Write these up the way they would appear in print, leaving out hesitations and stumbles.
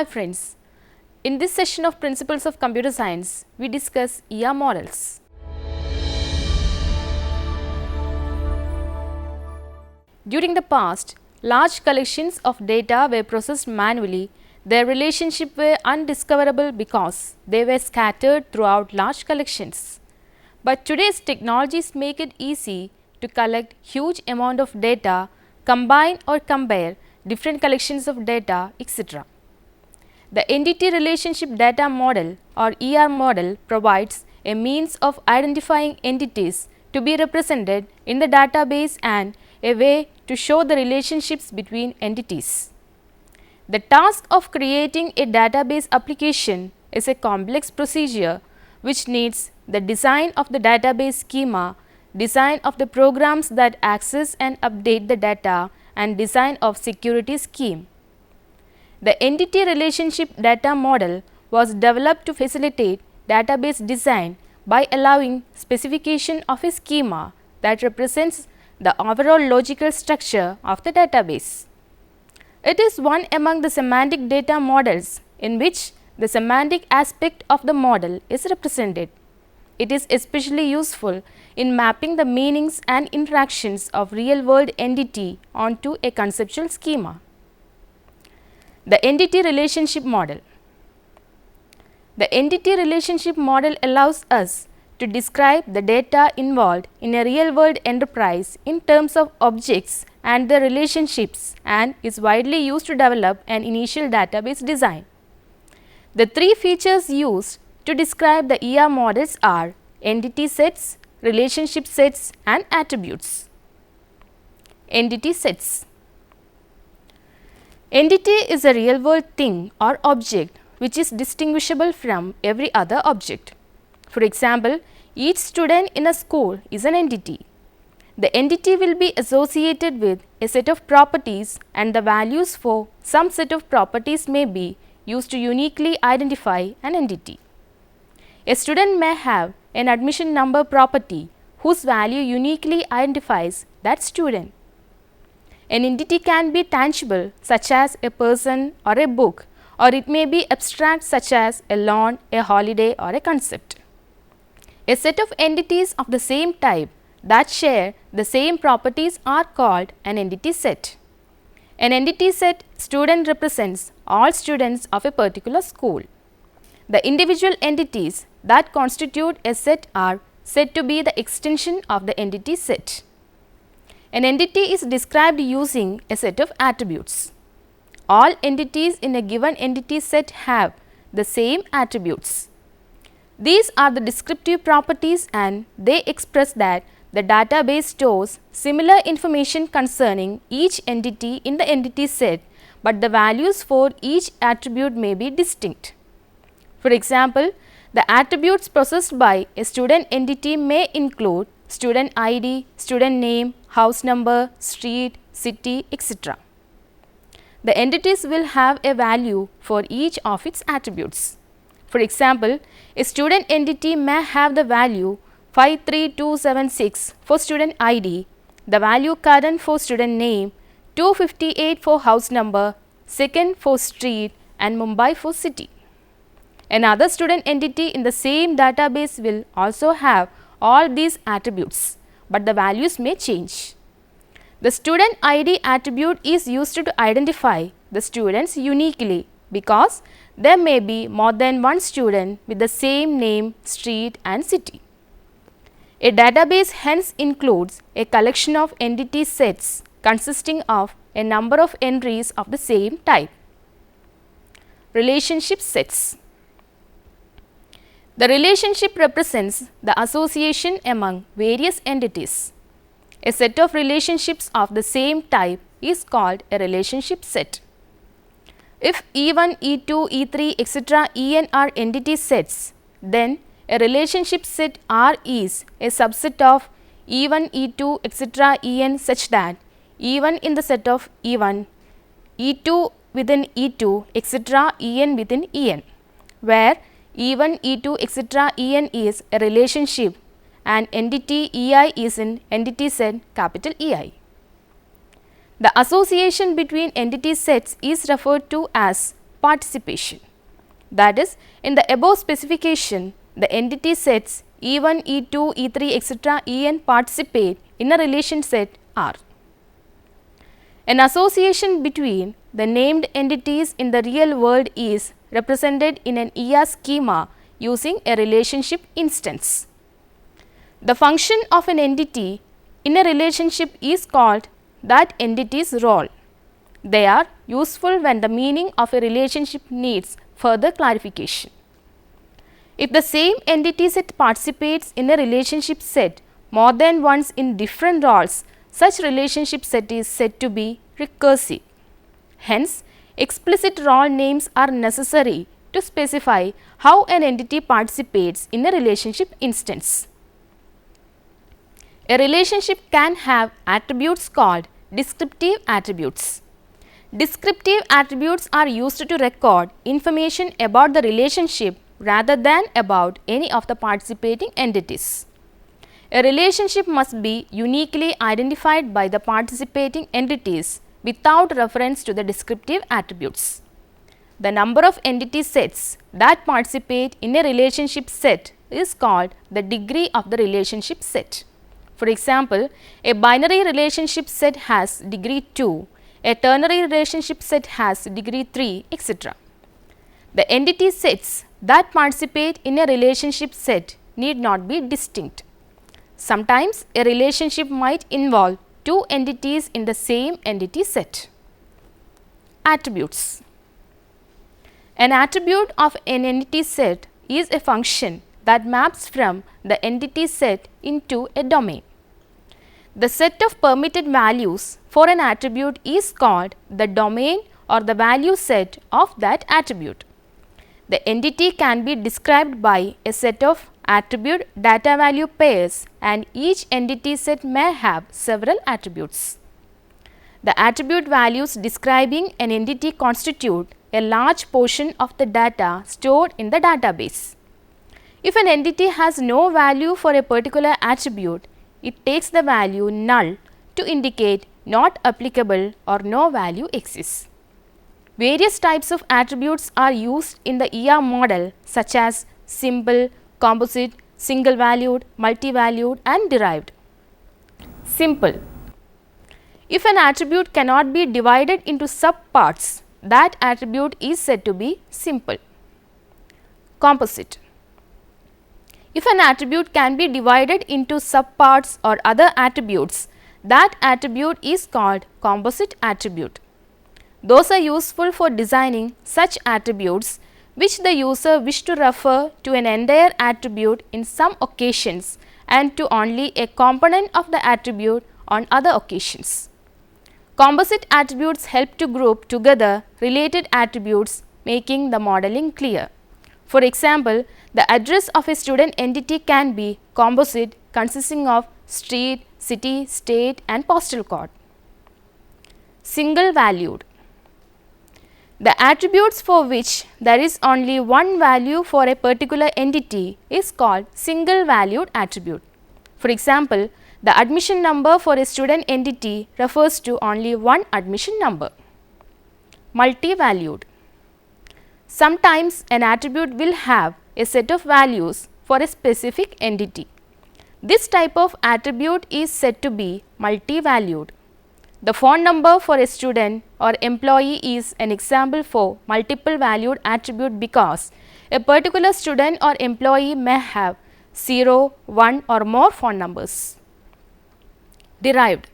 Hi friends, in this session of Principles of Computer Science, we discuss ER models. During the past, large collections of data were processed manually. Their relationship were undiscoverable because they were scattered throughout large collections. But today's technologies make it easy to collect huge amount of data, combine or compare different collections of data, etc. The Entity Relationship Data Model or ER model provides a means of identifying entities to be represented in the database and a way to show the relationships between entities. The task of creating a database application is a complex procedure which needs the design of the database schema, design of the programs that access and update the data, and design of security scheme. The Entity Relationship Data Model was developed to facilitate database design by allowing specification of a schema that represents the overall logical structure of the database. It is one among the semantic data models in which the semantic aspect of the model is represented. It is especially useful in mapping the meanings and interactions of real-world entity onto a conceptual schema. The Entity Relationship Model. The Entity Relationship Model allows us to describe the data involved in a real-world enterprise in terms of objects and their relationships and is widely used to develop an initial database design. The three features used to describe the ER models are entity sets, relationship sets, and attributes. Entity sets. Entity is a real-world thing or object which is distinguishable from every other object. For example, each student in a school is an entity. The entity will be associated with a set of properties and the values for some set of properties may be used to uniquely identify an entity. A student may have an admission number property whose value uniquely identifies that student. An entity can be tangible such as a person or a book, or it may be abstract such as a lawn, a holiday, or a concept. A set of entities of the same type that share the same properties are called an entity set. An entity set student represents all students of a particular school. The individual entities that constitute a set are said to be the extension of the entity set. An entity is described using a set of attributes. All entities in a given entity set have the same attributes. These are the descriptive properties and they express that the database stores similar information concerning each entity in the entity set, but the values for each attribute may be distinct. For example, the attributes processed by a student entity may include student ID, student name, house number, street, city, etc. The entities will have a value for each of its attributes. For example, a student entity may have the value 53276 for student ID, the value current for student name, 258 for house number, second for street, and Mumbai for city. Another student entity in the same database will also have all these attributes, but the values may change. The student ID attribute is used to identify the students uniquely because there may be more than one student with the same name, street, and city. A database hence includes a collection of entity sets consisting of a number of entries of the same type. Relationship sets. The relationship represents the association among various entities. A set of relationships of the same type is called a relationship set. If E1, E2, E3, etc. En are entity sets, then a relationship set R is a subset of E1, E2, etc. En such that E1 in the set of E1, E2 within E2, etc. En within En, where E1, E2, etc. En is a relationship and entity EI is in entity set capital EI. The association between entity sets is referred to as participation. That is, in the above specification, the entity sets E1, E2, E3, etc. En participate in a relation set R. An association between the named entities in the real world is represented in an ER schema using a relationship instance. The function of an entity in a relationship is called that entity's role. They are useful when the meaning of a relationship needs further clarification. If the same entity set participates in a relationship set more than once in different roles, such relationship set is said to be recursive. Hence, explicit role names are necessary to specify how an entity participates in a relationship instance. A relationship can have attributes called descriptive attributes. Descriptive attributes are used to record information about the relationship rather than about any of the participating entities. A relationship must be uniquely identified by the participating entities without reference to the descriptive attributes. The number of entity sets that participate in a relationship set is called the degree of the relationship set. For example, a binary relationship set has degree 2, a ternary relationship set has degree 3, etc. The entity sets that participate in a relationship set need not be distinct. Sometimes a relationship might involve two entities in the same entity set. Attributes. An attribute of an entity set is a function that maps from the entity set into a domain. The set of permitted values for an attribute is called the domain or the value set of that attribute. The entity can be described by a set of attribute data value pairs, and each entity set may have several attributes. The attribute values describing an entity constitute a large portion of the data stored in the database. If an entity has no value for a particular attribute, it takes the value null to indicate not applicable or no value exists. Various types of attributes are used in the ER model, such as simple, composite, single valued, multi-valued and derived. Simple. If an attribute cannot be divided into subparts, that attribute is said to be simple. Composite. If an attribute can be divided into subparts or other attributes, that attribute is called composite attribute. Those are useful for designing such attributes which the user wish to refer to an entire attribute in some occasions and to only a component of the attribute on other occasions. Composite attributes help to group together related attributes, making the modeling clear. For example, the address of a student entity can be composite, consisting of street, city, state and postal code. Single valued. The attributes for which there is only one value for a particular entity is called single valued attribute. For example, the admission number for a student entity refers to only one admission number. Multi-valued. Sometimes an attribute will have a set of values for a specific entity. This type of attribute is said to be multi-valued. The phone number for a student or employee is an example for multiple valued attribute because a particular student or employee may have 0, 1 or more phone numbers. Derived.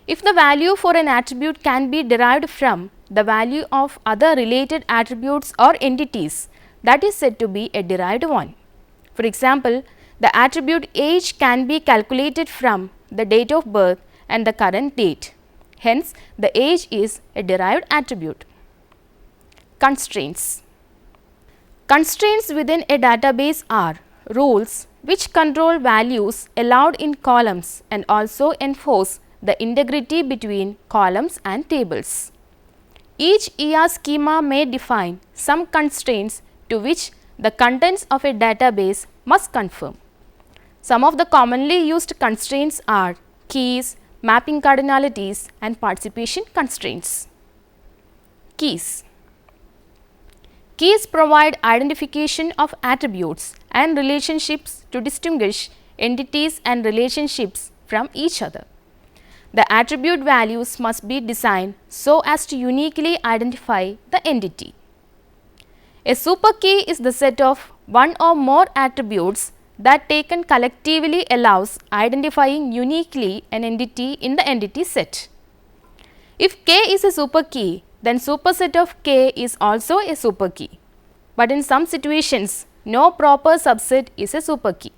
If the value for an attribute can be derived from the value of other related attributes or entities, that is said to be a derived one. For example, the attribute age can be calculated from the date of birth and the current date. Hence, the age is a derived attribute. Constraints. Constraints within a database are rules which control values allowed in columns and also enforce the integrity between columns and tables. Each ER schema may define some constraints to which the contents of a database must conform. Some of the commonly used constraints are keys, mapping cardinalities and participation constraints. Keys. Keys provide identification of attributes and relationships to distinguish entities and relationships from each other. The attribute values must be designed so as to uniquely identify the entity. A superkey is the set of one or more attributes that taken collectively allows identifying uniquely an entity in the entity set. If K is a superkey, then superset of K is also a superkey. But in some situations, no proper subset is a superkey.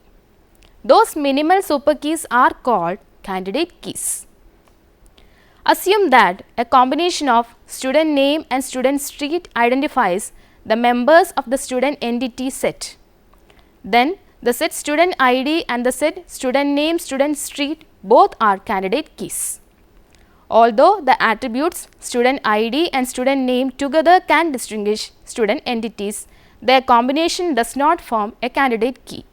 Those minimal superkeys are called candidate keys. Assume that a combination of student name and student street identifies the members of the student entity set. Then the set student ID and the set student name student street both are candidate keys. Although the attributes student ID and student name together can distinguish student entities, their combination does not form a candidate key,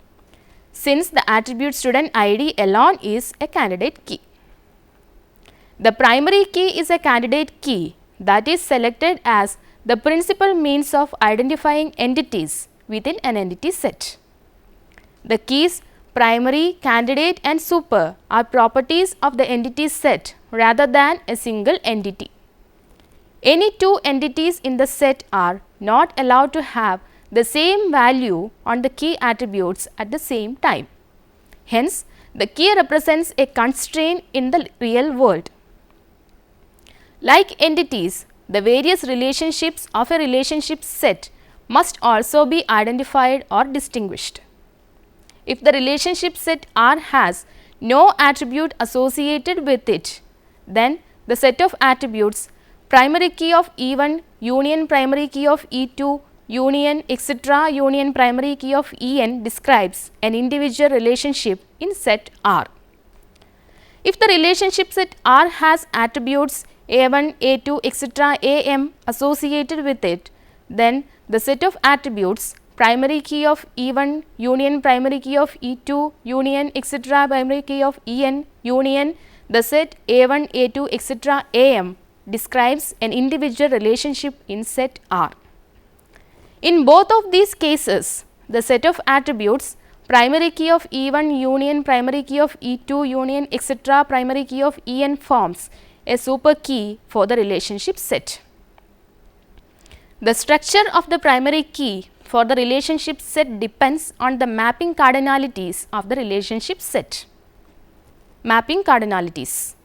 since the attribute student ID alone is a candidate key. The primary key is a candidate key that is selected as the principal means of identifying entities within an entity set. The keys primary, candidate and super are properties of the entity set rather than a single entity. Any two entities in the set are not allowed to have the same value on the key attributes at the same time. Hence, the key represents a constraint in the real world. Like entities, the various relationships of a relationship set must also be identified or distinguished. If the relationship set R has no attribute associated with it, then the set of attributes primary key of E1 union primary key of E2 union etc. union primary key of En describes an individual relationship in set R. If the relationship set R has attributes A1, A2, etc. Am associated with it, then the set of attributes primary key of E1 union primary key of E2 union etc. primary key of En union the set A1, A2, etc. Am describes an individual relationship in set R. In both of these cases, the set of attributes primary key of E1 union primary key of E2 union etc. primary key of En forms a super key for the relationship set. The structure of the primary key for the relationship set depends on the mapping cardinalities of the relationship set. Mapping cardinalities.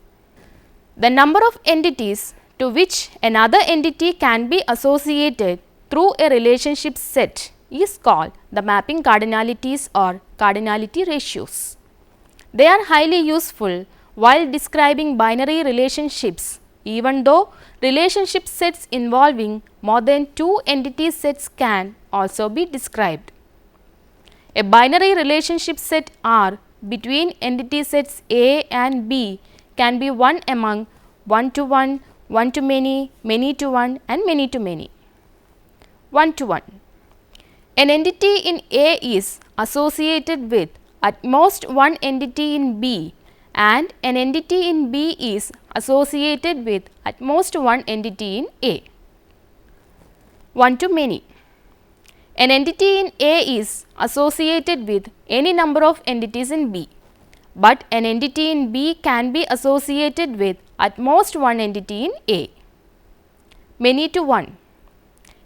The number of entities to which another entity can be associated through a relationship set is called the mapping cardinalities or cardinality ratios. They are highly useful while describing binary relationships, even though relationship sets involving more than two entity sets can also be described. A binary relationship set R between entity sets A and B can be one among one to one, one to many, many to one and many to many. One to one. An entity in A is associated with at most one entity in B, and an entity in B is associated with at most one entity in A. One to many. An entity in A is associated with any number of entities in B, but an entity in B can be associated with at most one entity in A. Many to one.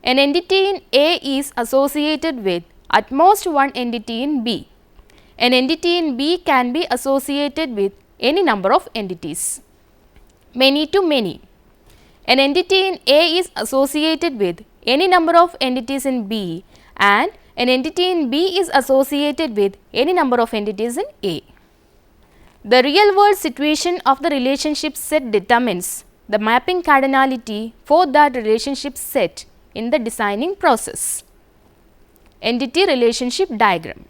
An entity in A is associated with at most one entity in B. An entity in B can be associated with any number of entities. Many to many. An entity in A is associated with any number of entities in B, and an entity in B is associated with any number of entities in A. The real world situation of the relationship set determines the mapping cardinality for that relationship set in the designing process. Entity relationship diagram.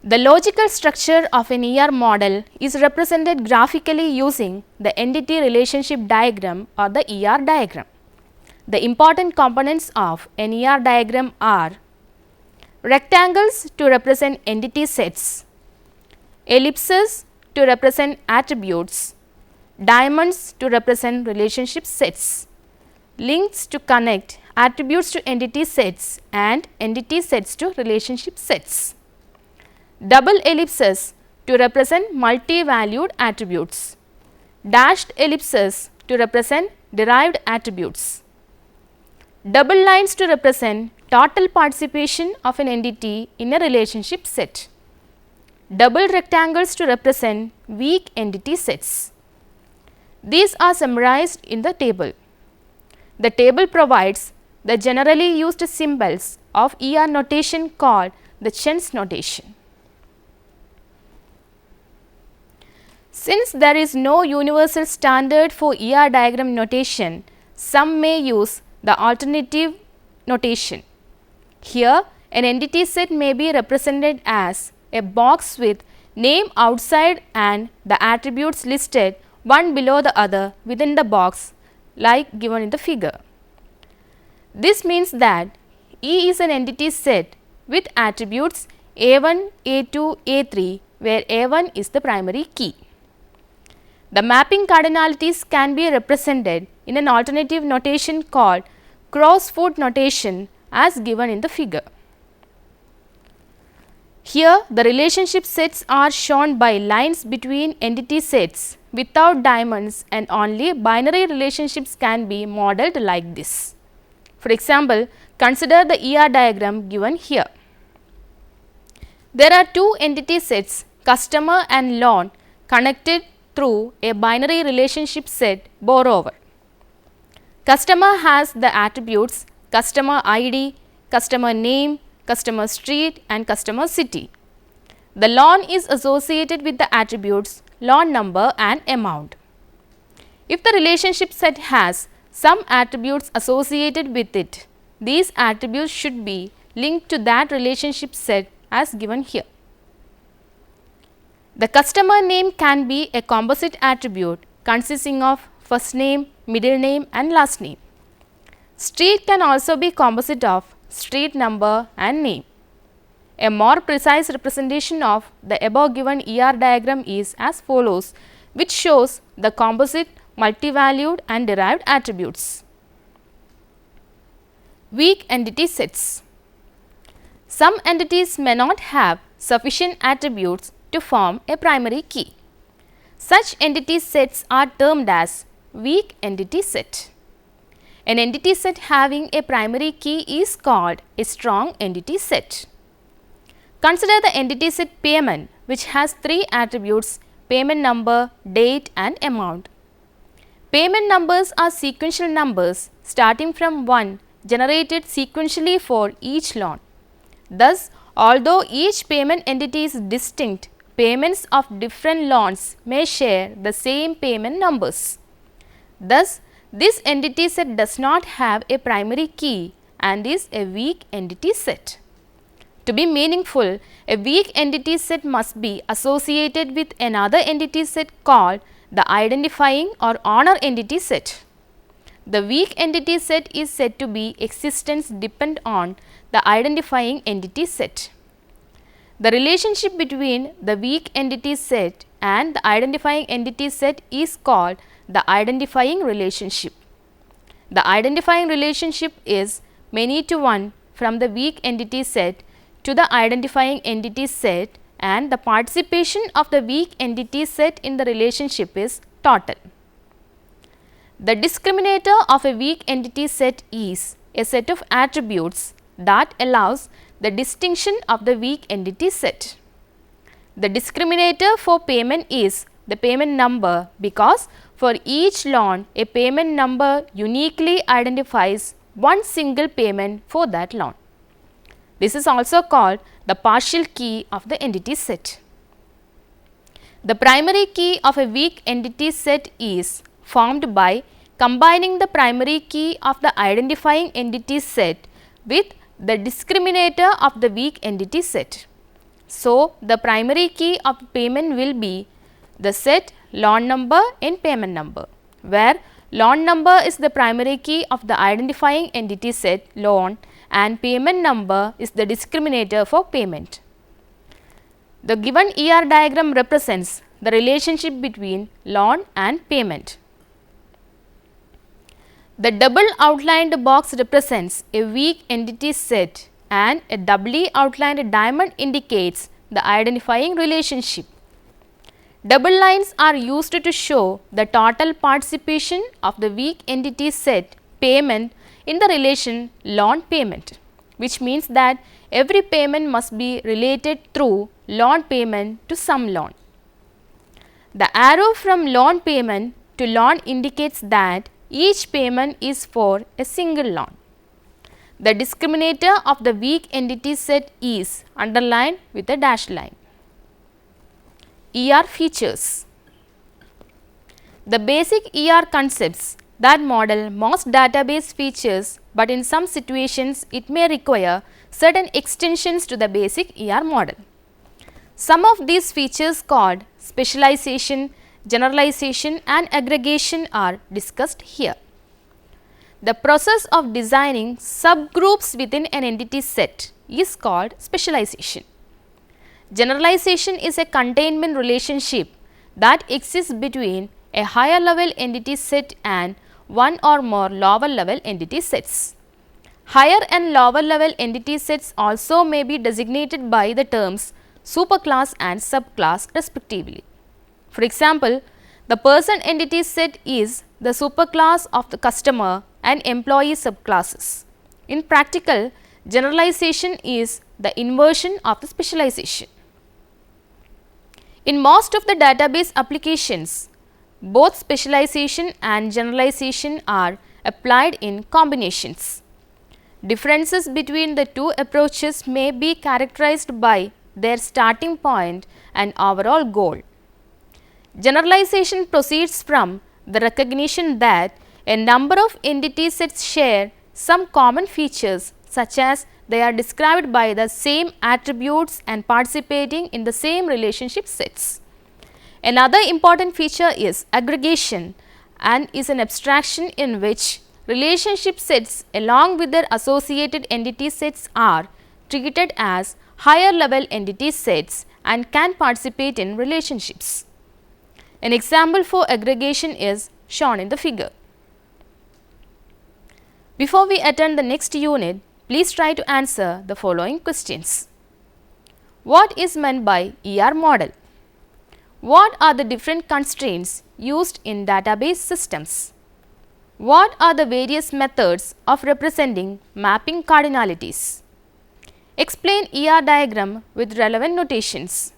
The logical structure of an ER model is represented graphically using the entity relationship diagram or the ER diagram. The important components of an ER diagram are rectangles to represent entity sets, ellipses to represent attributes, diamonds to represent relationship sets. links to connect attributes to entity sets and entity sets to relationship sets. Double ellipses to represent multi-valued attributes. Dashed ellipses to represent derived attributes. Double lines to represent total participation of an entity in a relationship set. Double rectangles to represent weak entity sets. These are summarized in the table. The table provides the generally used symbols of ER notation called the Chen's notation. Since there is no universal standard for ER diagram notation, some may use the alternative notation. Here, an entity set may be represented as a box with name outside and the attributes listed one below the other within the box like given in the figure. This means that E is an entity set with attributes A1, A2, A3 where A1 is the primary key. The mapping cardinalities can be represented in an alternative notation called cross-foot notation as given in the figure. Here, the relationship sets are shown by lines between entity sets without diamonds, and only binary relationships can be modeled like this. For example, consider the ER diagram given here. There are two entity sets, customer and loan, connected through a binary relationship set borrower. Customer has the attributes customer ID, customer name, customer street and customer city. The loan is associated with the attributes loan number and amount. If the relationship set has some attributes associated with it, these attributes should be linked to that relationship set as given here. The customer name can be a composite attribute consisting of first name, middle name and last name. Street can also be composite of street number and name. A more precise representation of the above given ER diagram is as follows, which shows the composite, multi-valued and derived attributes. Weak entity sets. Some entities may not have sufficient attributes to form a primary key. Such entity sets are termed as weak entity set. An entity set having a primary key is called a strong entity set. Consider the entity set payment, which has three attributes: payment number, date and amount. Payment numbers are sequential numbers starting from 1 generated sequentially for each loan. Thus, although each payment entity is distinct, payments of different loans may share the same payment numbers. Thus, this entity set does not have a primary key and is a weak entity set. To be meaningful, a weak entity set must be associated with another entity set called the identifying or honor entity set. The weak entity set is said to be existence depend on the identifying entity set. The relationship between the weak entity set and the identifying entity set is called the identifying relationship. The identifying relationship is many to one from the weak entity set to the identifying entity set, and the participation of the weak entity set in the relationship is total. The discriminator of a weak entity set is a set of attributes that allows the distinction of the weak entity set. The discriminator for payment is the payment number, because for each loan a payment number uniquely identifies one single payment for that loan. This is also called the partial key of the entity set. The primary key of a weak entity set is formed by combining the primary key of the identifying entity set with the discriminator of the weak entity set. So, the primary key of payment will be the set loan number in payment number, where loan number is the primary key of the identifying entity set loan and payment number is the discriminator for payment. The given ER diagram represents the relationship between loan and payment. The double outlined box represents a weak entity set and a doubly outlined diamond indicates the identifying relationship. Double lines are used to show the total participation of the weak entity set payment in the relation loan payment, which means that every payment must be related through loan payment to some loan. The arrow from loan payment to loan indicates that each payment is for a single loan. The discriminator of the weak entity set is underlined with a dashed line. ER features. The basic ER concepts that model most database features, but in some situations it may require certain extensions to the basic ER model. Some of these features called specialization, generalization and aggregation are discussed here. The process of designing subgroups within an entity set is called specialization. Generalization is a containment relationship that exists between a higher level entity set and one or more lower level entity sets. Higher and lower level entity sets also may be designated by the terms superclass and subclass respectively. For example, the person entity set is the superclass of the customer and employee subclasses. In practical, generalization is the inversion of the specialization. In most of the database applications, both specialization and generalization are applied in combinations. Differences between the two approaches may be characterized by their starting point and overall goal. Generalization proceeds from the recognition that a number of entity sets share some common features, such as they are described by the same attributes and participating in the same relationship sets. Another important feature is aggregation and is an abstraction in which relationship sets along with their associated entity sets are treated as higher level entity sets and can participate in relationships. An example for aggregation is shown in the figure. Before we attend the next unit, please try to answer the following questions. What is meant by ER model? What are the different constraints used in database systems? What are the various methods of representing mapping cardinalities? Explain ER diagram with relevant notations.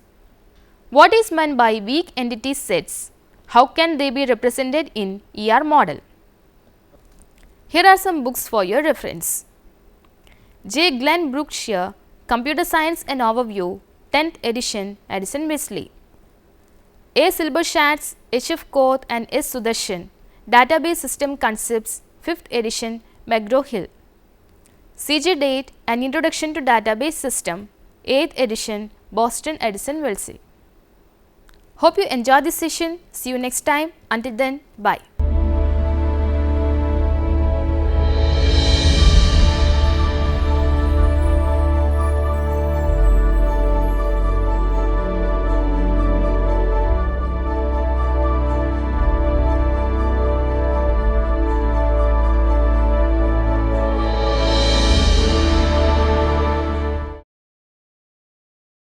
What is meant by weak entity sets? How can they be represented in ER model? Here are some books for your reference. J. Glenn Brookshire, Computer Science and Overview, 10th edition, Addison Wesley. A. Silberschatz, H. F. Koth and S. Sudarshan, Database System Concepts, 5th edition, McGraw-Hill. C. J. Date, An Introduction to Database System, 8th edition, Boston Addison Wesley. Hope you enjoyed this session. See you next time. Until then, bye.